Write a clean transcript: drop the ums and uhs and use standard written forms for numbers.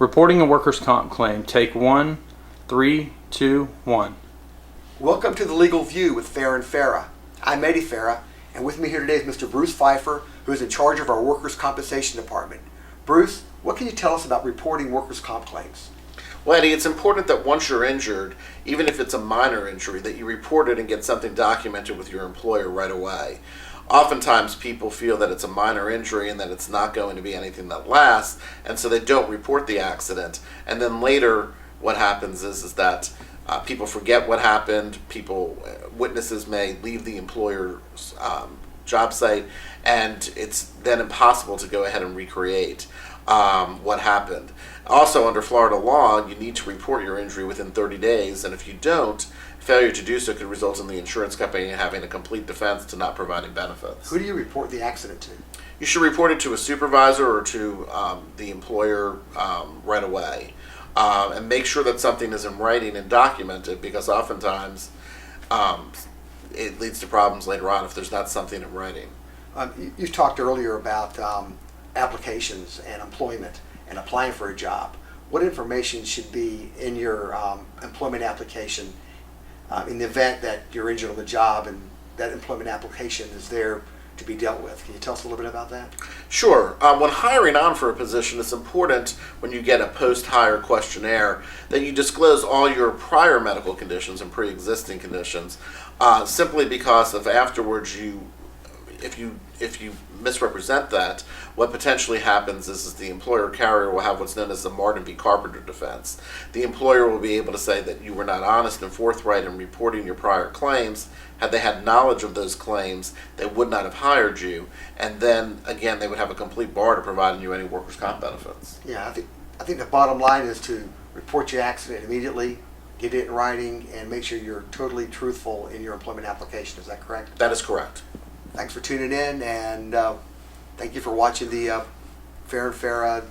Reporting a workers' comp claim. Take 1, 3, 2, 1. Welcome to the Legal View with Farah Farah. I'm Farah, and with me here today is Mr. Bruce Feifer, who is in charge of our Workers' Compensation Department. Bruce, what can you tell us about reporting workers' comp claims? Well, Eddie, it's important that once you're injured, even if it's a minor injury, that you report it and get something documented with your employer right away. Oftentimes people feel that it's a minor injury and that it's not going to be anything that lasts, and so they don't report the accident. And then later what happens is that people forget what happened. Witnesses may leave the employer's job site, and it's then impossible to go ahead and recreate what happened. Also, under Florida law, you need to report your injury within 30 days, and if you don't, failure to do so could result in the insurance company having a complete defense to not providing benefits. Who do you report the accident to? You should report it to a supervisor or to the employer right away. And make sure that something is in writing and documented, because oftentimes it leads to problems later on if there's not something in writing. You talked earlier about applications and employment and applying for a job. What information should be in your employment application in the event that you're injured on the job and that employment application is there to be dealt with? Can you tell us a little bit about that? Sure. When hiring on for a position, it's important when you get a post-hire questionnaire that you disclose all your prior medical conditions and pre-existing conditions, simply because if afterwards if you misrepresent that, what potentially happens is the employer carrier will have what's known as the Martin v. Carpenter defense. The employer will be able to say that you were not honest and forthright in reporting your prior claims. Had they had knowledge of those claims, they would not have hired you, and then again they would have a complete bar to providing you any workers' comp benefits. Yeah, I think the bottom line is to report your accident immediately, get it in writing, and make sure you're totally truthful in your employment application. Is that correct? That is correct. Thanks for tuning in, and thank you for watching the Farah Farah